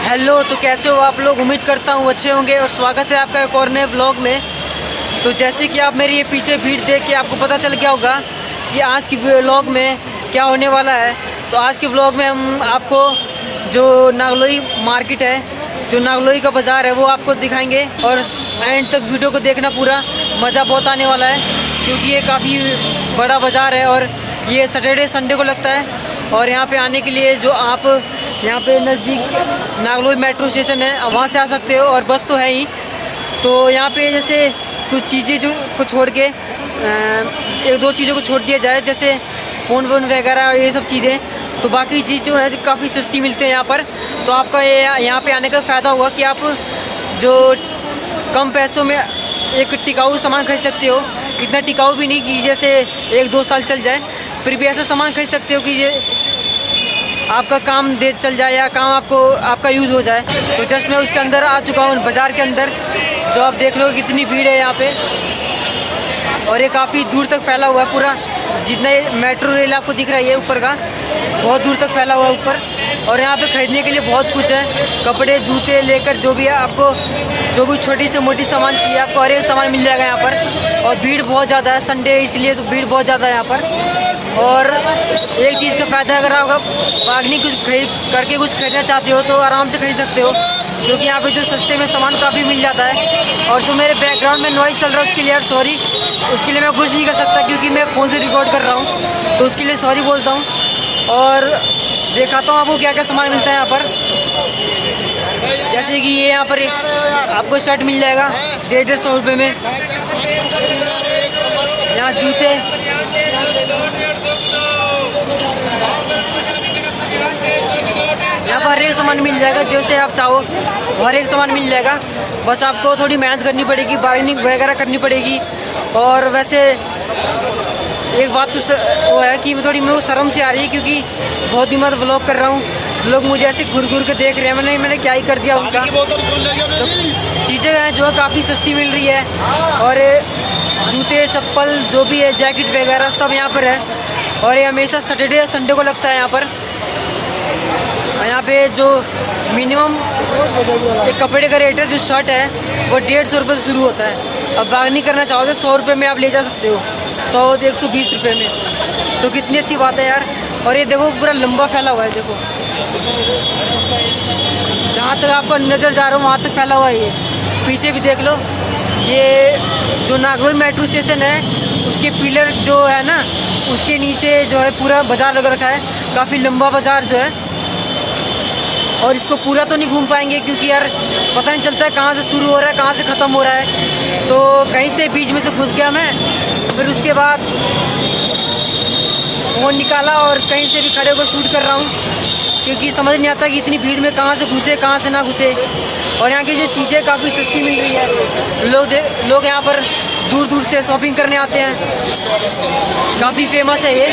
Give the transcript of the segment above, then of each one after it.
Hello, तो कैसे हो आप लोग। उम्मीद करता हूँ अच्छे होंगे और स्वागत है आपका एक और नए व्लॉग में। तो जैसे कि आप मेरी ये पीछे भीड़ देख के आपको पता चल गया होगा कि आज की व्लॉग में क्या होने वाला है। तो आज के व्लॉग में हम आपको जो नागलोई मार्केट है, जो नागलोई का बाज़ार है, वो आपको दिखाएंगे और एंड तक वीडियो को देखना, पूरा मज़ा बहुत आने वाला है क्योंकि ये काफ़ी बड़ा बाज़ार है और ये सैटरडे संडे को लगता है। और यहाँ पे आने के लिए जो आप यहाँ पे नज़दीक नागलोई मेट्रो स्टेशन है, वहाँ से आ सकते हो और बस तो है ही। तो यहाँ पे जैसे कुछ चीज़ें जो को छोड़ के एक दो चीज़ों को छोड़ दिया जाए, जैसे फ़ोन वोन वगैरह ये सब चीज़ें, तो बाकी चीज़ जो है काफ़ी सस्ती मिलते हैं यहाँ पर। तो आपका ये यहाँ पे आने का फ़ायदा हुआ कि आप जो कम पैसों में एक टिकाऊ सामान खरीद सकते हो। इतना टिकाऊ भी नहीं कि जैसे 1-2 साल चल जाए, फिर भी ऐसा सामान खरीद सकते हो कि ये आपका काम दे चल जाए या काम आपका यूज़ हो जाए। तो जस्ट मैं उसके अंदर आ चुका हूँ, बाज़ार के अंदर, जो आप देख लो कितनी भीड़ है यहाँ पे। और ये काफ़ी दूर तक फैला हुआ है पूरा, जितना ये मेट्रो रेल आपको दिख रहा है ये ऊपर का, बहुत दूर तक फैला हुआ है ऊपर। और यहाँ पे ख़रीदने के लिए बहुत कुछ है, कपड़े जूते लेकर जो भी है आपको, जो भी छोटी से मोटी सामान चाहिए आपको हर एक सामान मिल जाएगा यहाँ पर। और भीड़ बहुत ज़्यादा है, संडे इसलिए तो भीड़ बहुत ज़्यादा है यहाँ पर। और एक चीज़ का फ़ायदा, अगर आप बार्गेनिंग कुछ करके कुछ खरीदना चाहते हो तो आराम से खरीद सकते हो, क्योंकि यहाँ पे जो सस्ते में सामान काफ़ी मिल जाता है। और जो मेरे बैकग्राउंड में नॉइज़ चल रहा है उसके लिए यार सॉरी, उसके लिए मैं कुछ नहीं कर सकता क्योंकि मैं फ़ोन से रिकॉर्ड कर रहा हूँ, तो उसके लिए सॉरी बोलता हूँ। और दिखाता हूँ आपको क्या क्या सामान मिलता है यहाँ पर। जैसे कि ये यहाँ पर एक आपको शर्ट मिल जाएगा 150 रुपये में। यहाँ जूते, यहाँ पर हर एक सामान मिल जाएगा, जैसे आप चाहो हर एक सामान मिल जाएगा। बस आपको थोड़ी मेहनत करनी पड़ेगी, बार्गेनिंग वगैरह करनी पड़ेगी। और वैसे एक बात तो वो है कि थोड़ी मेरे को शर्म से आ रही है क्योंकि बहुत दिन बाद व्लॉग कर रहा हूँ, लोग मुझे ऐसे घूर घूर के देख रहे हैं। मैंने क्या ही कर दिया उनका। तो चीज़ें हैं जो काफ़ी सस्ती मिल रही है, और जूते चप्पल जो भी है, जैकेट वगैरह सब यहाँ पर है। और ये हमेशा सैटरडे या संडे को लगता है यहाँ पर। यहाँ पे जो मिनिमम एक कपड़े का रेट है, जो शर्ट है वो 150 रुपये से शुरू होता है। अब बार्गेनिंग करना चाहो तो 100 रुपये में आप ले जा सकते हो, 100 से 120 रुपये में। तो कितनी अच्छी बात है यार। और ये देखो पूरा लंबा फैला हुआ है, देखो जहाँ तक आपको नज़र जा रहा हूँ वहाँ तक फैला हुआ है। ये पीछे भी देख लो, ये जो नागलोई मेट्रो स्टेशन है उसके पिलर जो है ना, उसके नीचे जो है पूरा बाज़ार लग रखा है, काफ़ी लंबा बाज़ार जो है। और इसको पूरा तो नहीं घूम पाएंगे क्योंकि यार पता नहीं चलता है कहाँ से शुरू हो रहा है कहाँ से ख़त्म हो रहा है। तो कहीं से बीच में से घुस गया मैं, फिर उसके बाद फ़ोन निकाला और कहीं से भी खड़े होकर शूट कर रहा हूँ, क्योंकि समझ नहीं आता कि इतनी भीड़ में कहाँ से घुसे कहाँ से ना घुसे। और यहाँ की जो चीज़ें काफ़ी सस्ती मिल रही है, लोग यहाँ पर दूर दूर से शॉपिंग करने आते हैं, काफ़ी फेमस है ये।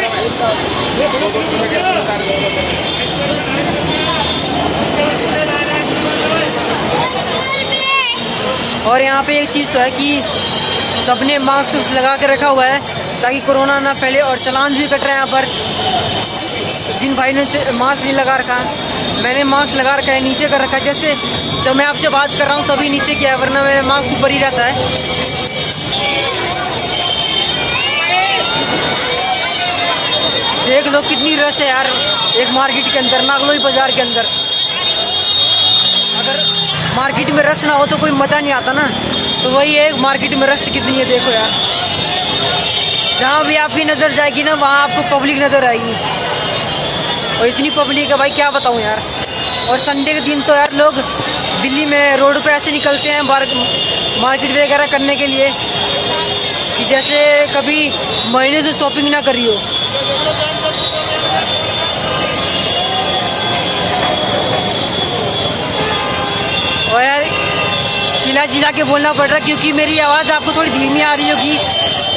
और यहाँ पे एक चीज़ तो है कि सबने मास्क लगा के रखा हुआ है ताकि कोरोना ना फैले। और चालान भी कट रहा है यहाँ पर, जिन भाई ने मास्क नहीं लगा रखा। मैंने मास्क लगा रखा है, नीचे कर रखा है, जैसे जब मैं आपसे बात कर रहा हूँ तभी नीचे किया है, वरना मेरा मास्क ऊपर ही रहता है। देख लो कितनी रश है यार एक मार्केट के अंदर, नागलोई बाज़ार के अंदर। अगर मार्केट में रश ना हो तो कोई मज़ा नहीं आता ना, तो वही है, मार्केट में रश कितनी है देखो यार। जहाँ भी आपकी नज़र जाएगी ना वहाँ आपको पब्लिक नज़र आएगी, और इतनी पब्लिक है भाई क्या बताऊँ यार। और संडे के दिन तो यार लोग दिल्ली में रोड पे ऐसे निकलते हैं मार्केट वगैरह करने के लिए कि जैसे कभी महीने से शॉपिंग ना करी हो। और यार चिल्ला के बोलना पड़ रहा है क्योंकि मेरी आवाज़ आपको थोड़ी धीमी आ रही होगी,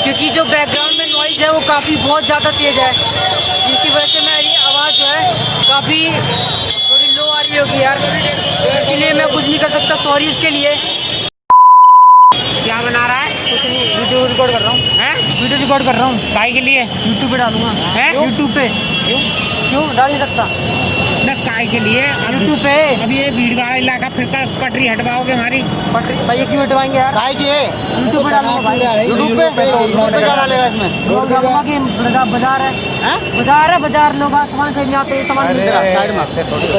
क्योंकि जो बैकग्राउंड में नॉइज़ है वो काफ़ी बहुत ज़्यादा तेज़ है, जिसकी वजह से मेरी आवाज़ जो है काफ़ी थोड़ी लो आ रही होगी यार। इसके लिए मैं कुछ नहीं कर सकता, सॉरी उसके लिए। क्या बना रहा है? कुछ नहीं, वीडियो रिकॉर्ड कर रहा हूँ। हैं? वीडियो रिकॉर्ड कर रहा हूँ, भाई के लिए यूट्यूब पे डालूंगा। हैं? यूट्यूब पे क्यों डाल नहीं सकता न काय के लिए यूट्यूब पे। अब ये भीड़ वाला इलाका फिर पटरी हटवाओगे हमारी। पटरी भैया क्यों हटवाएंगे यार? काय की है यूट्यूब पे डालूंगा भाई। यूट्यूब पे क्या डालेगा इसमें? लोग डालूंगा कि बाजार है, हाँ? बाजार है, बाजार लोग सामान खरीदने आते हैं, सामान इधर आ, साइड में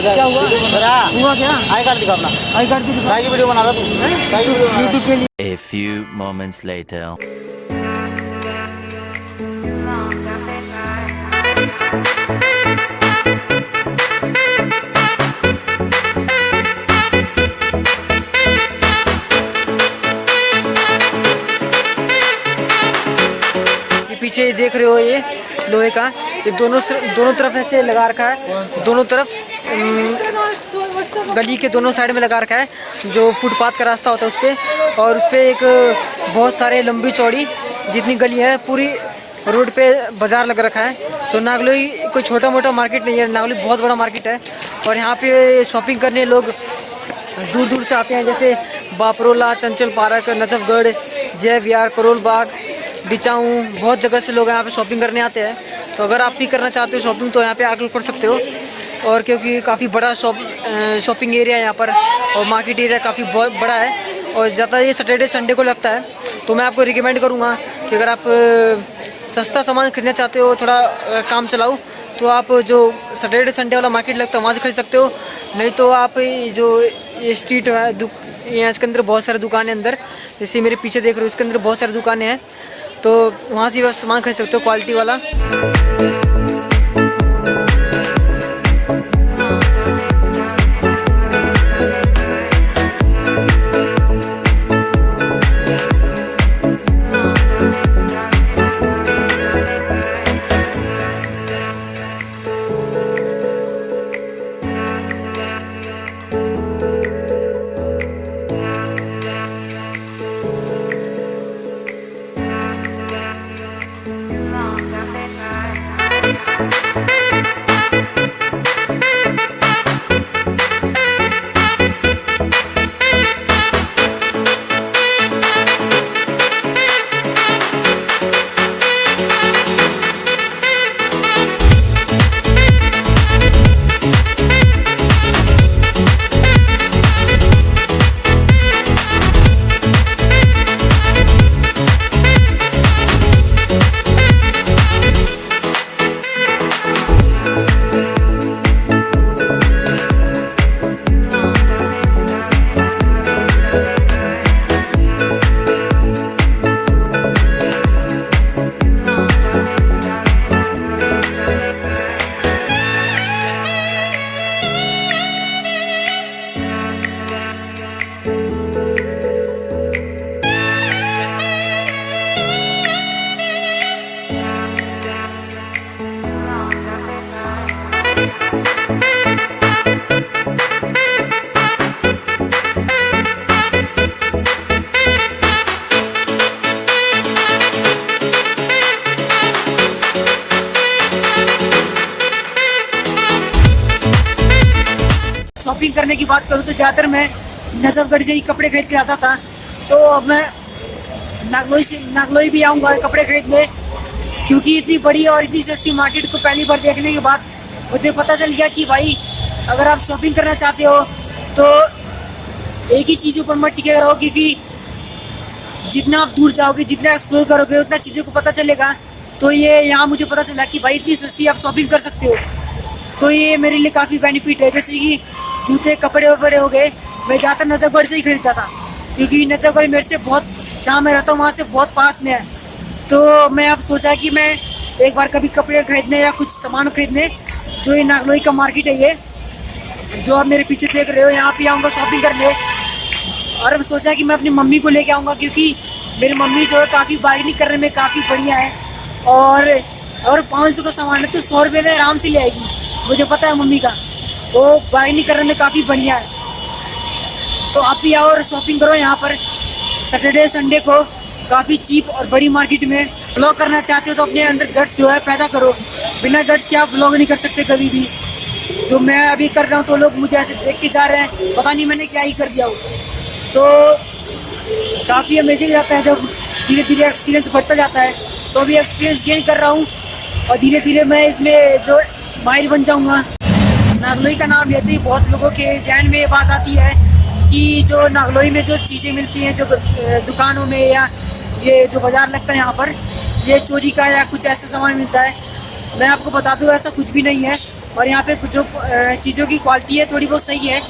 क्या हुआ? इधर आ। हुआ क्या? आई कार्ड दिखा अपना। आई कार्ड की काय की वीडियो बना रहा तू? काय की वीडियो बना रहा? यूट्यूब के लिए। A few moments later. ये पीछे देख रहे हो, ये लोहे का, ये दोनों तरफ ऐसे लगा रखा है, दोनों तरफ गली के दोनों साइड में लगा रखा है, जो फुटपाथ का रास्ता होता है उस पर। और उस पर एक बहुत सारे लंबी चौड़ी जितनी गली है पूरी रोड पे बाजार लग रखा है। तो नागलोई कोई छोटा मोटा मार्केट नहीं है, नागलोई बहुत बड़ा मार्केट है। और यहाँ पे शॉपिंग करने लोग दूर दूर से आते हैं, जैसे बापरोला, चंचल पार्क, नजफगढ़, जय विहार, करोल बाग, बिचाऊ, बहुत जगह से लोग यहाँ पे शॉपिंग करने आते हैं। तो अगर आप भी करना चाहते हो शॉपिंग तो यहाँ पे आकर कर सकते हो। और क्योंकि काफ़ी बड़ा शॉपिंग एरिया है यहाँ पर, और मार्केट एरिया काफ़ी बहुत बड़ा है, और ज़्यादा ये सैटरडे संडे को लगता है। तो मैं आपको रिकमेंड करूँगा कि अगर आप सस्ता सामान खरीदना चाहते हो, थोड़ा काम चलाओ, तो आप जो सैटरडे संडे वाला मार्केट लगता है वहाँ से खरीद सकते हो। नहीं तो आप जो ये स्ट्रीट है यहाँ, इसके अंदर बहुत सारे दुकानें अंदर, जैसे मेरे पीछे देख रहे हो, इसके अंदर बहुत सारी दुकानें हैं, तो वहाँ से बस सामान खरीद सकते हो क्वालिटी वाला। शॉपिंग करने की बात करूँ तो ज़्यादातर मैं नजफगढ़ से ही कपड़े खरीद के आता था। तो अब मैं नागलोई भी आऊँगा कपड़े खरीदने, क्योंकि इतनी बड़ी और इतनी सस्ती मार्केट को पहली बार देखने के बाद मुझे पता चल गया कि भाई अगर आप शॉपिंग करना चाहते हो तो एक ही चीज़ों पर मत टिके रहो, क्योंकि जितना आप दूर जाओगे, जितना एक्सप्लोर करोगे, उतना चीज़ों को पता चलेगा। तो ये यहाँ मुझे पता चला कि भाई इतनी सस्ती आप शॉपिंग कर सकते हो, तो ये मेरे लिए काफ़ी बेनिफिट है। जैसे कि जूते, कपड़े वपड़े हो गए, मैं ज़्यादातर नजफगढ़ से ही खरीदता था, क्योंकि नजफगढ़ मेरे से बहुत, जहाँ मैं रहता हूँ वहाँ से बहुत पास में है। तो मैं अब सोचा कि मैं एक बार कभी कपड़े खरीदने या कुछ सामान खरीदने, जो ये नागलोई का मार्केट है, ये जो आप मेरे पीछे देख रहे हो, यहाँ पे आऊँगा शॉपिंग करने। और अब सोचा कि मैं अपनी मम्मी को लेके आऊँगा, क्योंकि मेरी मम्मी जो है काफ़ी बार्गेनिंग करने में काफ़ी बढ़िया है, और 500 का सामान है तो 100 रुपये में आराम से ले आएगी, मुझे पता है मम्मी का, वो बार्गेनिंग करने में काफ़ी बढ़िया है। तो आप भी आओ और शॉपिंग करो यहाँ पर सैटरडे संडे को, काफ़ी चीप और बड़ी मार्केट में। ब्लॉग करना चाहते हो तो अपने अंदर गट्स जो है पैदा करो, बिना गट्स के आप ब्लॉग नहीं कर सकते कभी भी। जो मैं अभी कर रहा हूँ तो लोग मुझे ऐसे देख के जा रहे हैं, पता नहीं मैंने क्या ही कर दिया हो। तो काफ़ी अमेजिंग जाता है जब धीरे धीरे एक्सपीरियंस बढ़ता जाता है। तो अभी एक्सपीरियंस गेन कर रहा हूँ और धीरे धीरे मैं इसमें जो माहिर बन जाऊंगा। नागलोई का नाम लेते ही बहुत लोगों के जहन में ये बात आती है कि जो नागलोई में जो चीज़ें मिलती हैं, जो दुकानों में या ये जो बाज़ार लगता है यहाँ पर, ये चोरी का या कुछ ऐसा सामान मिलता है। मैं आपको बता दूँ ऐसा कुछ भी नहीं है। और यहाँ पे जो चीज़ों की क्वालिटी है थोड़ी बहुत सही है,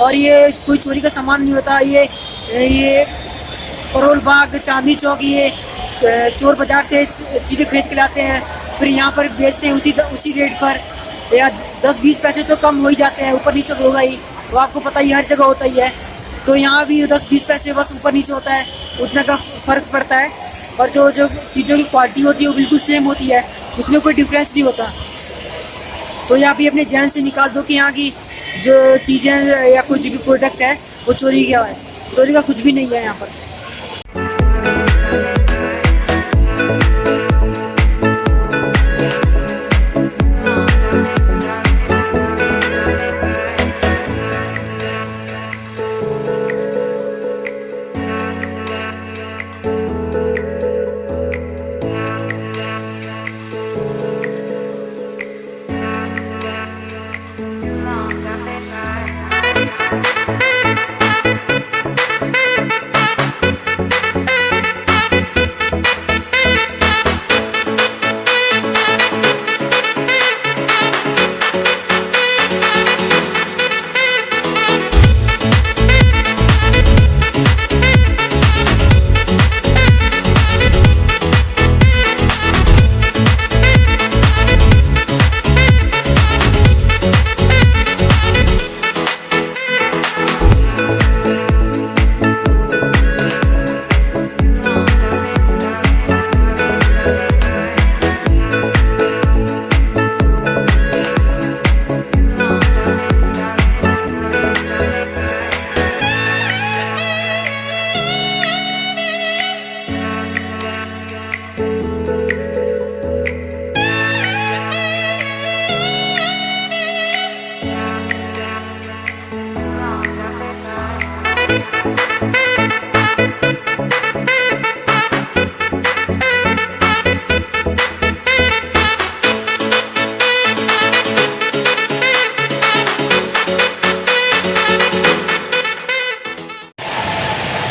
और ये कोई चोरी का सामान नहीं होता। ये करोल बाग, चांदनी चौक, ये चोर बाज़ार से चीज़ें खरीद के लाते हैं, फिर यहाँ पर बेचते हैं उसी रेट पर, या 10-20 पैसे तो कम हो ही जाते हैं, ऊपर नीचे होगा ही। वो आपको पता ही हर जगह होता ही है। तो यहाँ भी 10-20 पैसे बस ऊपर नीचे होता है, उतना का फ़र्क पड़ता है। और जो चीज़ों की क्वालिटी होती है वो बिल्कुल सेम होती है, उसमें कोई डिफरेंस नहीं होता। तो यहाँ भी अपने जहन से निकाल दो कि यहाँ की जो चीज़ें या कुछ भी प्रोडक्ट है वो चोरी क्या है। चोरी का कुछ भी नहीं है यहाँ पर।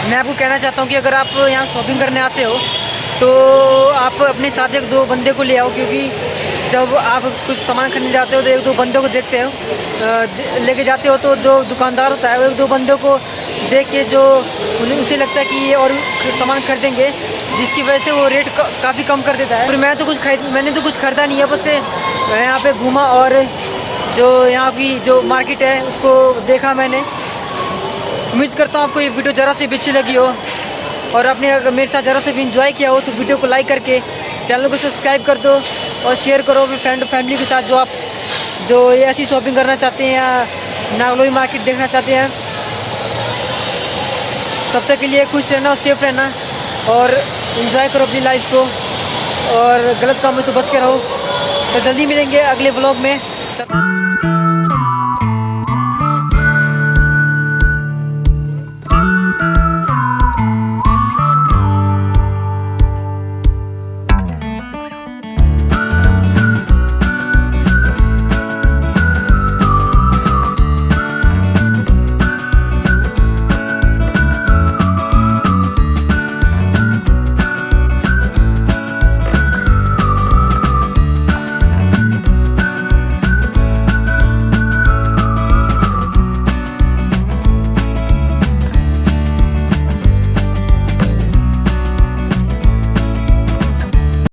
मैं आपको कहना चाहता हूँ कि अगर आप यहाँ शॉपिंग करने आते हो तो आप अपने साथ 1-2 बंदे को ले आओ, क्योंकि जब आप कुछ सामान खरीदने जाते हो तो 1-2 बंदों को देखते हो, लेके जाते हो तो जो दुकानदार होता है वो 1-2 बंदों को देख के जो उसे लगता है कि ये और सामान खरीदेंगे, जिसकी वजह से वो रेट काफ़ी कम कर देता है। और मैंने तो कुछ खरीदा नहीं है, बस यहाँ पे घूमा और जो यहाँ की जो मार्केट है उसको देखा मैंने। उम्मीद करता हूँ आपको ये वीडियो ज़रा से भी अच्छी लगी हो, और आपने अगर मेरे साथ ज़रा से भी इंजॉय किया हो तो वीडियो को लाइक करके चैनल को सब्सक्राइब कर दो और शेयर करो अपने फ्रेंड फैमिली के साथ जो ऐसी शॉपिंग करना चाहते हैं या नागलोई मार्केट देखना चाहते हैं। तब तक के लिए खुश रहना और सेफ रहना और इन्जॉय करो अपनी लाइफ को, और गलत कामों से बच के रहो। तो जल्दी मिलेंगे अगले व्लॉग में।